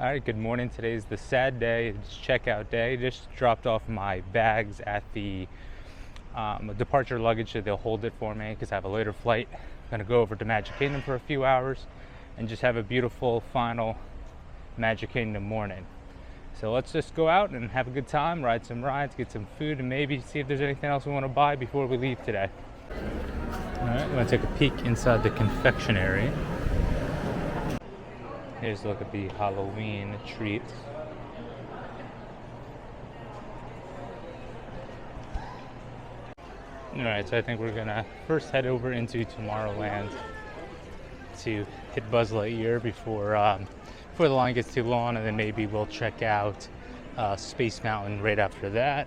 All right, good morning. Today's the sad day. It's checkout day. Just dropped off my bags at the departure luggage, so they'll hold it for me because I have a later flight. I'm gonna go over to Magic Kingdom for a few hours and just have a beautiful final Magic Kingdom morning. So let's just go out and have a good time, ride some rides, get some food, and maybe see if there's anything else we want to buy before we leave today. All right, I'm gonna take a peek inside the confectionery. Here's a look at the Halloween treats. Alright, so I think we're gonna first head over into Tomorrowland to hit Buzz Lightyear before the line gets too long, and then maybe we'll check out Space Mountain right after that.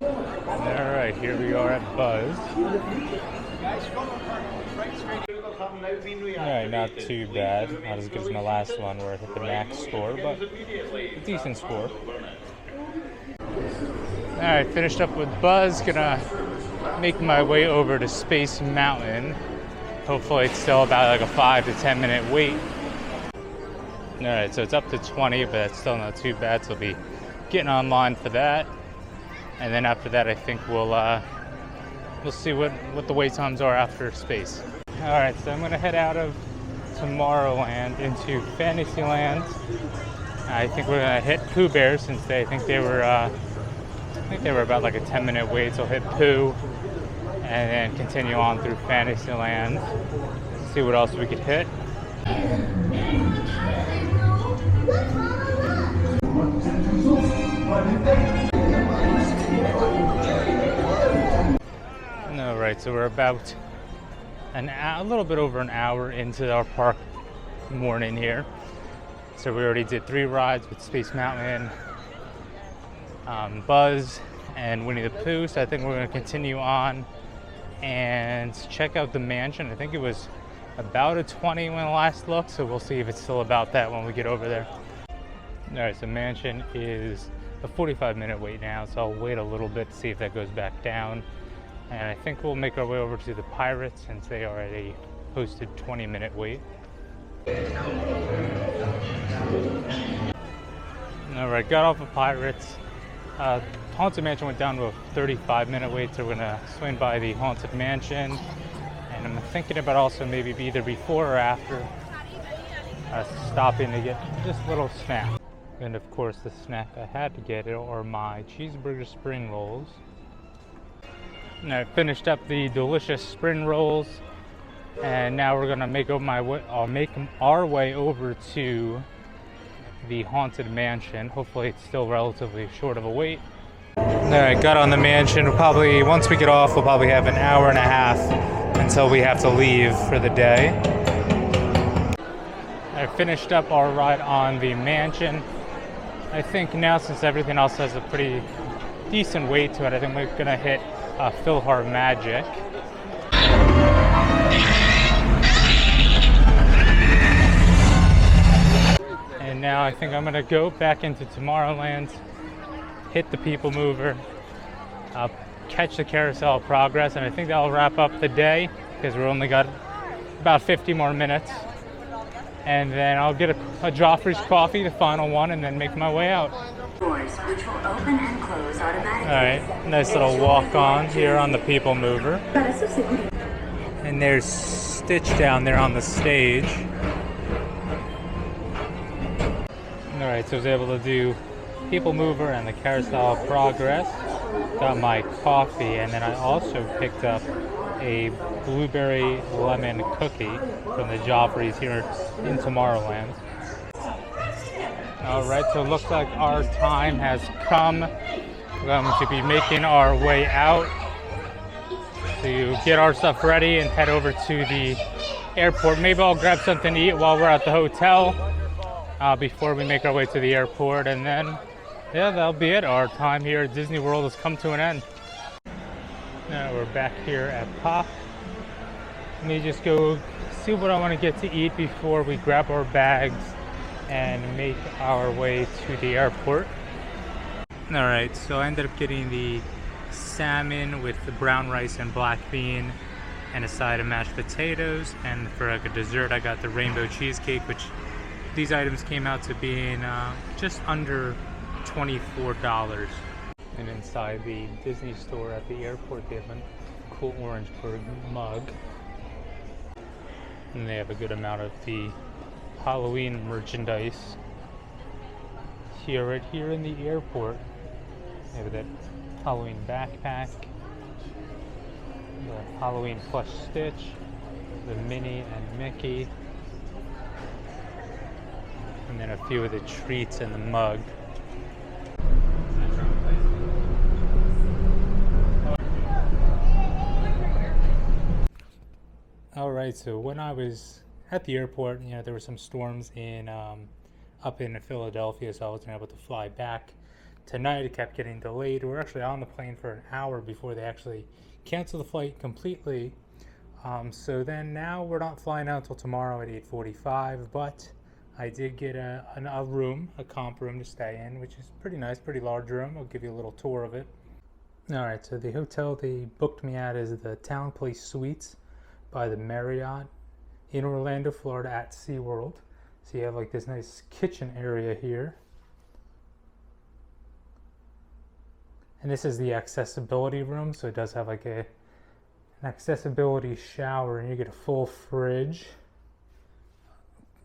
Alright, here we are at Buzz. Alright, not too bad. Not as good as my last one where I hit the max score, but a decent score. Alright, finished up with Buzz. Gonna make my way over to Space Mountain. Hopefully it's still about like a 5 to 10 minute wait. Alright, so it's up to 20, but that's still not too bad, so I'll be getting online for that. And then after that, I think we'll see what the wait times are after Space. Alright, so I'm gonna head out of Tomorrowland into Fantasyland. I think we're gonna hit Pooh Bear since I think they were about like a 10-minute wait. So hit Pooh and then continue on through Fantasyland. See what else we could hit. Alright, so we're about a little bit over an hour into our park morning here. So we already did 3 rides with Space Mountain, Buzz, and Winnie the Pooh. So I think we're going to continue on and check out the mansion. I think it was about a 20 when I last looked, so we'll see if it's still about that when we get over there. Alright, so mansion is a 45-minute wait now, so I'll wait a little bit to see if that goes back down. And I think we'll make our way over to the Pirates since they are at a posted 20-minute wait. Alright, got off of Pirates. Haunted Mansion went down to a 35-minute wait, so we're gonna swing by the Haunted Mansion. And I'm thinking about also maybe either before or after stopping to get just a little snack. And of course, the snack I had to get are my cheeseburger spring rolls. And I finished up the delicious spring rolls, and now we're gonna make our way over to the Haunted Mansion. Hopefully it's still relatively short of a wait. Alright, got on the mansion. Once we get off, we'll probably have an hour and a half until we have to leave for the day. I finished up our ride on the mansion. I think now, since everything else has a pretty decent weight to it, I think we're gonna hit PhilharMagic. And now I think I'm gonna go back into Tomorrowland, hit the People Mover, catch the Carousel of Progress, and I think that'll wrap up the day because we're only got about 50 more minutes. And then I'll get a Joffrey's coffee, the final one, and then make my way out. Doors, which will open and close automatically. Alright, nice little walk on here on the People Mover. And there's Stitch down there on the stage. Alright, so I was able to do People Mover and the Carousel of Progress. Got my coffee, and then I also picked up a blueberry lemon cookie from the Joffrey's here in Tomorrowland. Alright, so it looks like our time has come. We're going to be making our way out to get our stuff ready and head over to the airport. Maybe I'll grab something to eat while we're at the hotel before we make our way to the airport, and then yeah, that'll be it. Our time here at Disney World has come to an end. Now we're back here at Pop. Let me just go see what I want to get to eat before we grab our bags and make our way to the airport. Alright, so I ended up getting the salmon with the brown rice and black bean and a side of mashed potatoes, and for like a dessert I got the rainbow cheesecake, which these items came out to being just under $24. And inside the Disney store at the airport, they have a cool Orangeburg mug. And they have a good amount of the Halloween merchandise right here in the airport. They have that Halloween backpack, the Halloween plush Stitch, the Minnie and Mickey, and then a few of the treats in the mug. Alright, so when I was at the airport, there were some storms up in Philadelphia, so I wasn't able to fly back tonight. It kept getting delayed. We were actually on the plane for an hour before they actually canceled the flight completely. So then now we're not flying out until tomorrow at 8:45, but I did get a room, a comp room to stay in, which is pretty nice, pretty large room. I'll give you a little tour of it. Alright, so the hotel they booked me at is the Town Place Suites by the Marriott in Orlando, Florida at SeaWorld. So you have like this nice kitchen area here. And this is the accessibility room, so it does have like an accessibility shower, and you get a full fridge.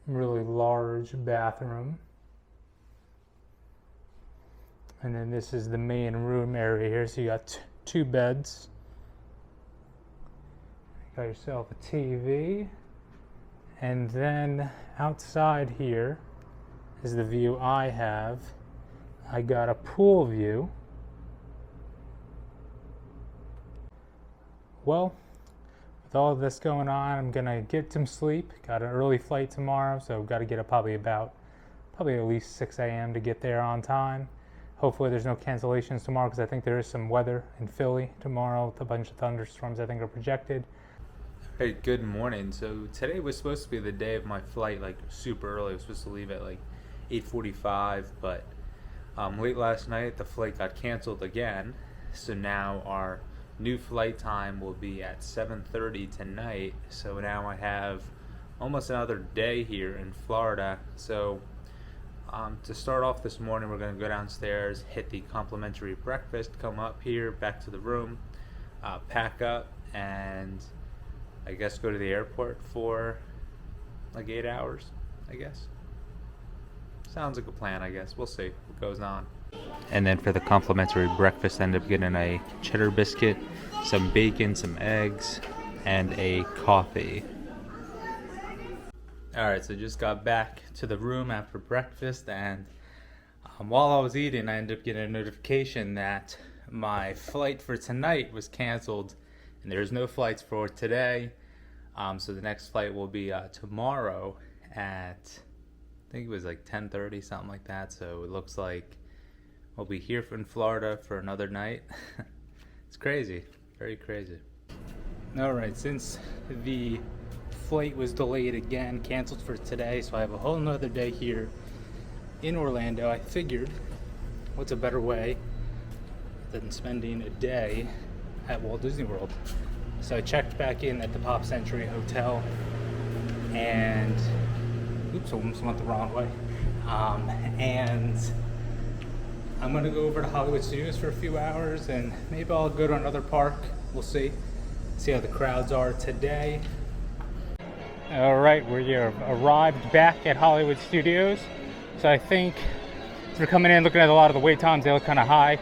Really large bathroom. And then this is the main room area here, so you got two beds. Got yourself a TV. And then outside here is the view I have. I got a pool view. Well, with all of this going on, I'm gonna get some sleep. Got an early flight tomorrow, so got to get up probably at least 6 a.m. to get there on time. Hopefully there's no cancellations tomorrow, because I think there is some weather in Philly tomorrow with a bunch of thunderstorms I think are projected. Hey, good morning. So today was supposed to be the day of my flight, like super early. I was supposed to leave at like 8:45, but late last night the flight got canceled again. So now our new flight time will be at 7:30 tonight. So now I have almost another day here in Florida. So to start off this morning, we're going to go downstairs, hit the complimentary breakfast, come up here, back to the room, pack up, and I guess go to the airport for like 8 hours, I guess. Sounds like a plan, I guess. We'll see what goes on. And then for the complimentary breakfast, I ended up getting a cheddar biscuit, some bacon, some eggs, and a coffee. Alright, so just got back to the room after breakfast, and while I was eating, I ended up getting a notification that my flight for tonight was canceled. And there's no flights for today, so the next flight will be tomorrow at, I think it was like 10:30, something like that. So it looks like we'll be here in Florida for another night. It's crazy, very crazy. All right, since the flight was delayed again, canceled for today, so I have a whole nother day here in Orlando. I figured, what's a better way than spending a day at Walt Disney World? So I checked back in at the Pop Century Hotel, and oops, I almost went the wrong way. And I'm gonna go over to Hollywood Studios for a few hours, and maybe I'll go to another park. We'll see how the crowds are today. All right, we arrived back at Hollywood Studios. So I think as we're coming in, looking at a lot of the wait times, they look kind of high.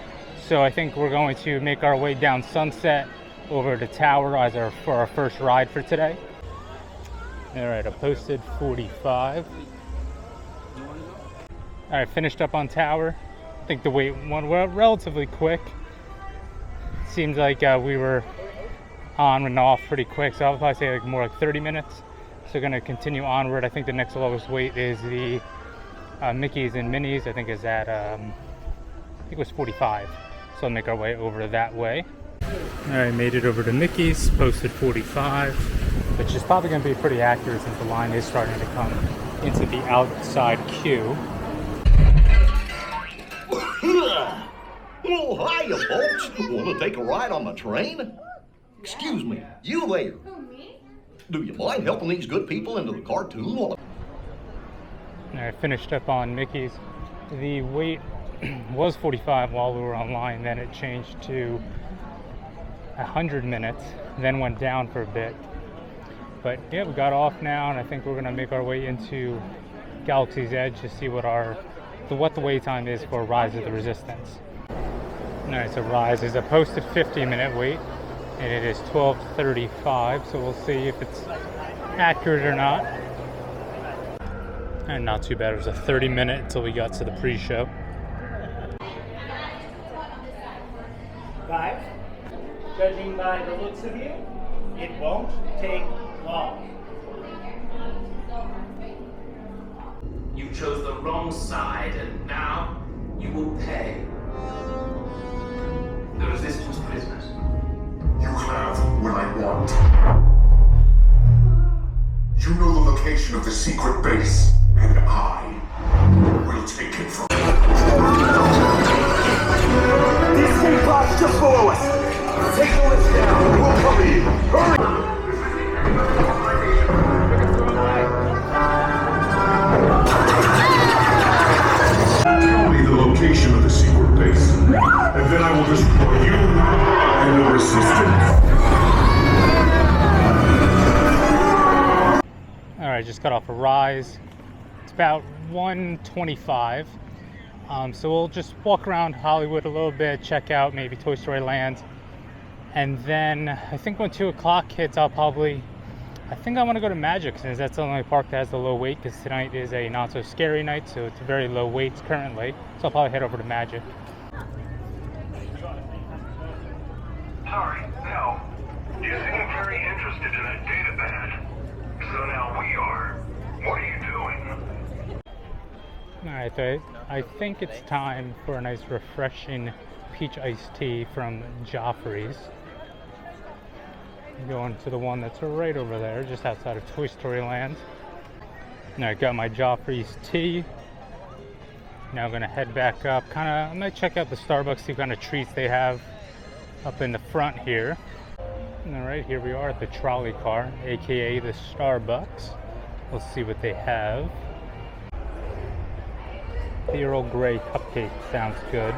So I think we're going to make our way down Sunset over to Tower for our first ride for today. All right, I posted 45. All right, finished up on Tower. I think the wait went relatively quick. Seems like we were on and off pretty quick, so I'll probably say like more like 30 minutes. So gonna continue onward. I think the next lowest wait is the Mickey's and Minnie's. I think is at I think it was 45. So I'll make our way over that way. All right, made it over to Mickey's, posted 45, which is probably gonna be pretty accurate since the line is starting to come into the outside queue. Oh, hiya, folks. Want to take a ride on the train? Excuse me, you there. Who, me? Do you mind helping these good people into the cartoon? I finished up on Mickey's. The wait was 45 while we were online, then it changed to 100 minutes, then went down for a bit. But yeah, we got off now, and I think we're gonna make our way into Galaxy's Edge to see what the wait time is for Rise of the Resistance. Alright, so Rise is a posted 50-minute wait, and it is 12:35, so we'll see if it's accurate or not. And not too bad, it was a 30-minute until we got to the pre-show. 5. Judging by the looks of you, it won't take long. You chose the wrong side, and now you will pay. The Resistance prisoners. You have what I want. You know the location of the secret base, and I will take it from you. This thing box just below us. Take the lift down. We'll cover you. Hurry! Tell me the location of the secret base, and then I will destroy you and the Resistance. Alright, just got off a Rise. It's about 1:25. So we'll just walk around Hollywood a little bit, check out maybe Toy Story Land. And then I think when 2 o'clock hits, I think I want to go to Magic, since that's the only park that has the low wait, because tonight is a not so scary night, so it's very low waits currently. So I'll probably head over to Magic. Sorry, no. You seem very interested in that data pad. So now we are. What are you doing? Alright, so I think it's time for a nice refreshing peach iced tea from Joffrey's. I'm going to the one that's right over there, just outside of Toy Story Land. Now I got my Joffrey's tea. Now I'm gonna head back up. I might check out the Starbucks, see what kind of treats they have up in the front here. Alright, here we are at the trolley car, aka the Starbucks. We'll see what they have. The Earl Grey cupcake sounds good.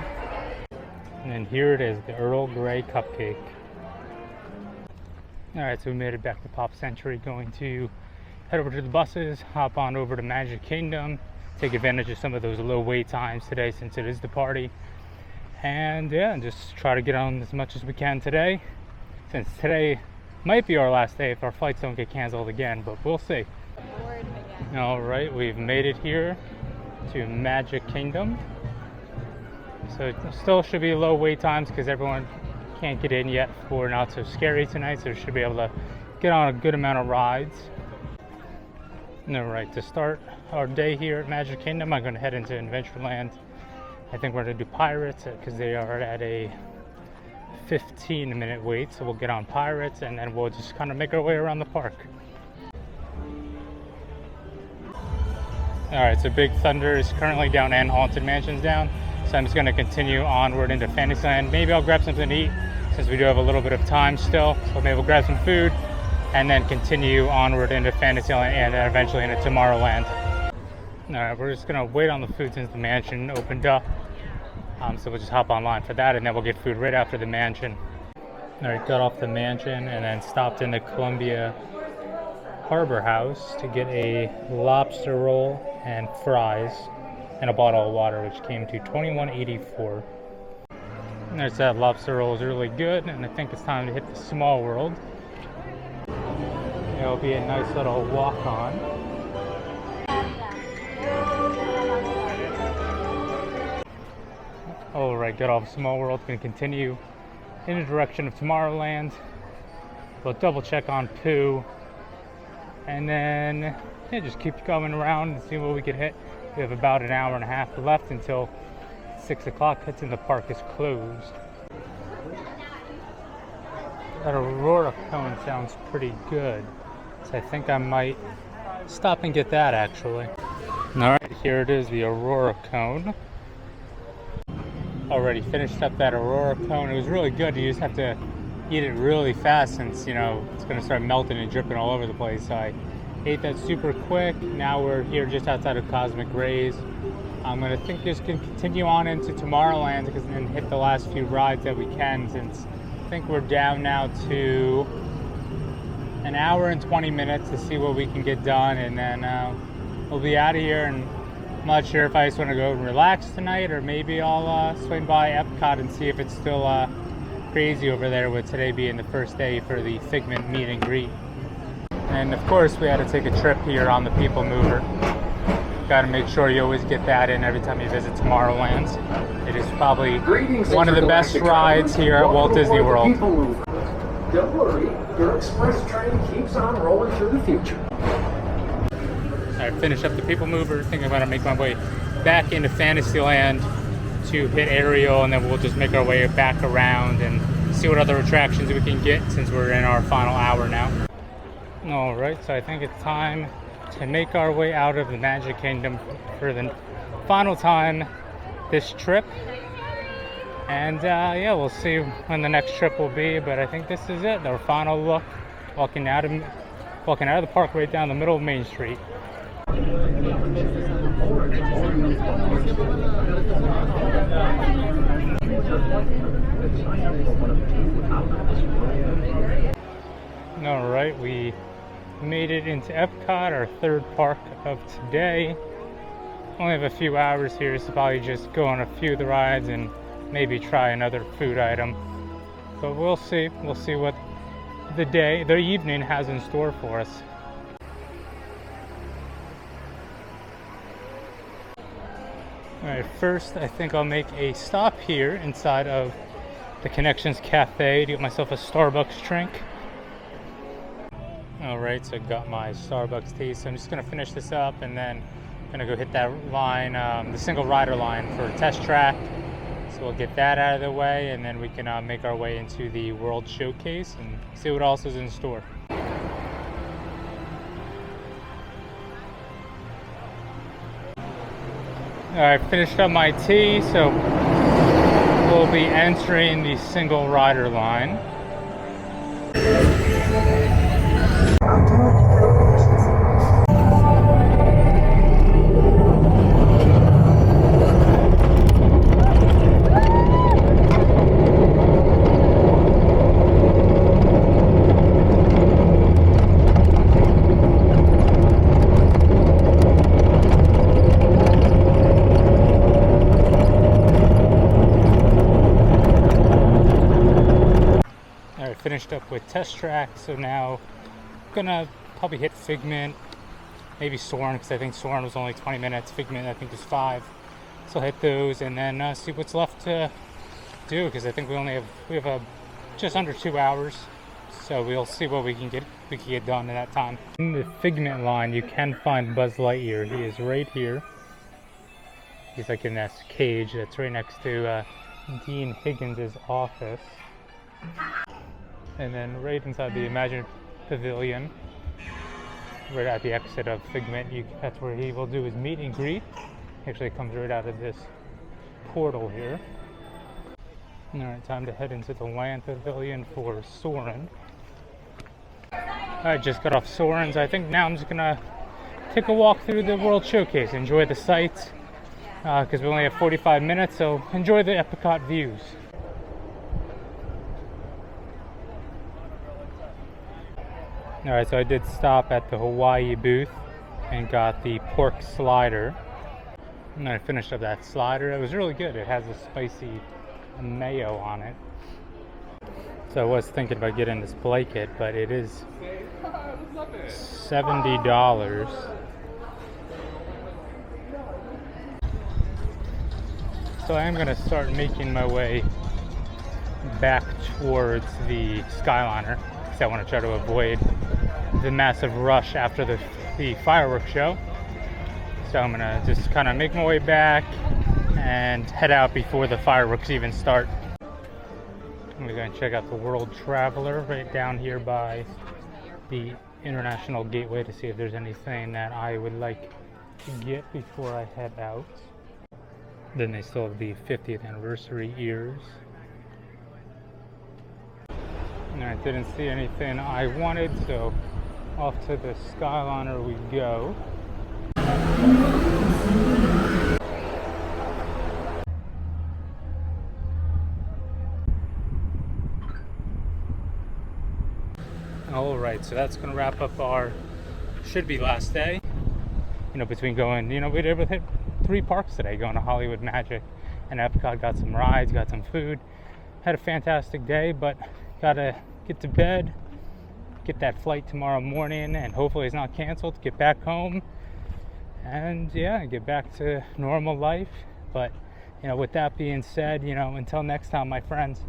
And then here it is, the Earl Grey cupcake. Alright, so we made it back to Pop Century, going to head over to the buses, hop on over to Magic Kingdom, take advantage of some of those low wait times today since it is the party. And yeah, just try to get on as much as we can today, since today might be our last day if our flights don't get canceled again, but we'll see. Alright, we've made it here to Magic Kingdom. So it still should be low wait times because everyone can't get in yet for Not So Scary tonight, so we should be able to get on a good amount of rides. Alright, to start our day here at Magic Kingdom, I'm going to head into Adventureland. I think we're going to do Pirates because they are at a 15-minute wait, so we'll get on Pirates and then we'll just kind of make our way around the park. Alright, so Big Thunder is currently down and Haunted Mansion's down, so I'm just going to continue onward into Fantasyland. Maybe I'll grab something to eat since we do have a little bit of time still, so maybe we'll grab some food and then continue onward into Fantasyland and then eventually into Tomorrowland. Alright, we're just going to wait on the food since the mansion opened up, so we'll just hop online for that and then we'll get food right after the mansion. Alright, got off the mansion and then stopped in the Columbia Harbor House to get a lobster roll and fries and a bottle of water, which came to $21.84. There's that lobster roll is really good, and I think it's time to hit the Small World. It'll be a nice little walk on. Alright, got off Small World, gonna continue in the direction of Tomorrowland. We'll double check on Pooh. And then yeah, just keep going around and see what we can hit. We have about an hour and a half left until 6 o'clock hits and the park is closed. That Aurora cone sounds pretty good, so I think I might stop and get that actually. Alright, here it is, the Aurora cone. Already finished up that Aurora cone. It was really good. You just have to eat it really fast since, you know, it's going to start melting and dripping all over the place. So I Ate that super quick. Now we're here just outside of Cosmic Rays. I'm gonna think just gonna continue on into Tomorrowland and hit the last few rides that we can, since I think we're down now to an hour and 20 minutes to see what we can get done, and then we'll be out of here. And I'm not sure if I just want to go and relax tonight, or maybe I'll swing by Epcot and see if it's still crazy over there, with today being the first day for the Figment meet and greet. And of course we had to take a trip here on the People Mover. Got to make sure you always get that in every time you visit Tomorrowland. It is probably one of the best rides here at Walt Disney World. Don't worry, your express train keeps on rolling through the future. I finished up the People Mover. Think I'm gonna make my way back into Fantasyland to hit Ariel, and then we'll just make our way back around and see what other attractions we can get, since we're in our final hour now. All right, so I think it's time to make our way out of the Magic Kingdom for the final time this trip. And yeah, we'll see when the next trip will be, but I think this is it. Our final look, walking out of the park right down the middle of Main Street. All right, we made it into Epcot, our third park of today. Only have a few hours here, so probably just go on a few of the rides and maybe try another food item. But we'll see. We'll see what the evening has in store for us. Alright, first I think I'll make a stop here inside of the Connections Cafe to get myself a Starbucks drink. Alright, so I got my Starbucks tea, so I'm just going to finish this up and then I'm going to go hit that line, the single rider line for Test Track. So we'll get that out of the way, and then we can make our way into the World Showcase and see what else is in store. I finished up my tea, so we'll be entering the single rider line. Finished up with Test Track, so now I'm gonna probably hit Figment, maybe Soarin', because I think Soarin' was only 20 minutes, Figment I think was 5, so I'll hit those and then see what's left to do, because I think we have just under 2 hours, so we'll see what we can get done in that time. In the Figment line you can find Buzz Lightyear. He is right here. He's like in this cage that's right next to Dean Higgins' office. And then right inside the Imagine Pavilion, right at the exit of Figment, that's where he will do his meet and greet. Actually comes right out of this portal here. Alright, time to head into the Land Pavilion for Soarin'. I just got off Soarin', so I think now I'm just gonna take a walk through the World Showcase, enjoy the sights, because we only have 45 minutes, so enjoy the Epcot views. Alright, so I did stop at the Hawaii booth and got the pork slider. And I finished up that slider. It was really good. It has a spicy mayo on it. So I was thinking about getting this blanket, but it is $70. So I am going to start making my way back towards the Skyliner, because I want to try to avoid the massive rush after the fireworks show. So I'm gonna just kind of make my way back and head out before the fireworks even start. We're going to check out the World Traveler right down here by the International Gateway to see if there's anything that I would like to get before I head out. Then they still have the 50th anniversary ears. And I didn't see anything I wanted, so Off to the Skyliner we go. All right, so that's gonna wrap up our, should be last day. You know, between going, you know, we were able to hit 3 parks today, going to Hollywood Magic and Epcot, got some rides, got some food. Had a fantastic day, but gotta get to bed, get that flight tomorrow morning, and hopefully it's not canceled, get back home, and yeah, get back to normal life. But, you know, with that being said, you know, until next time, my friends.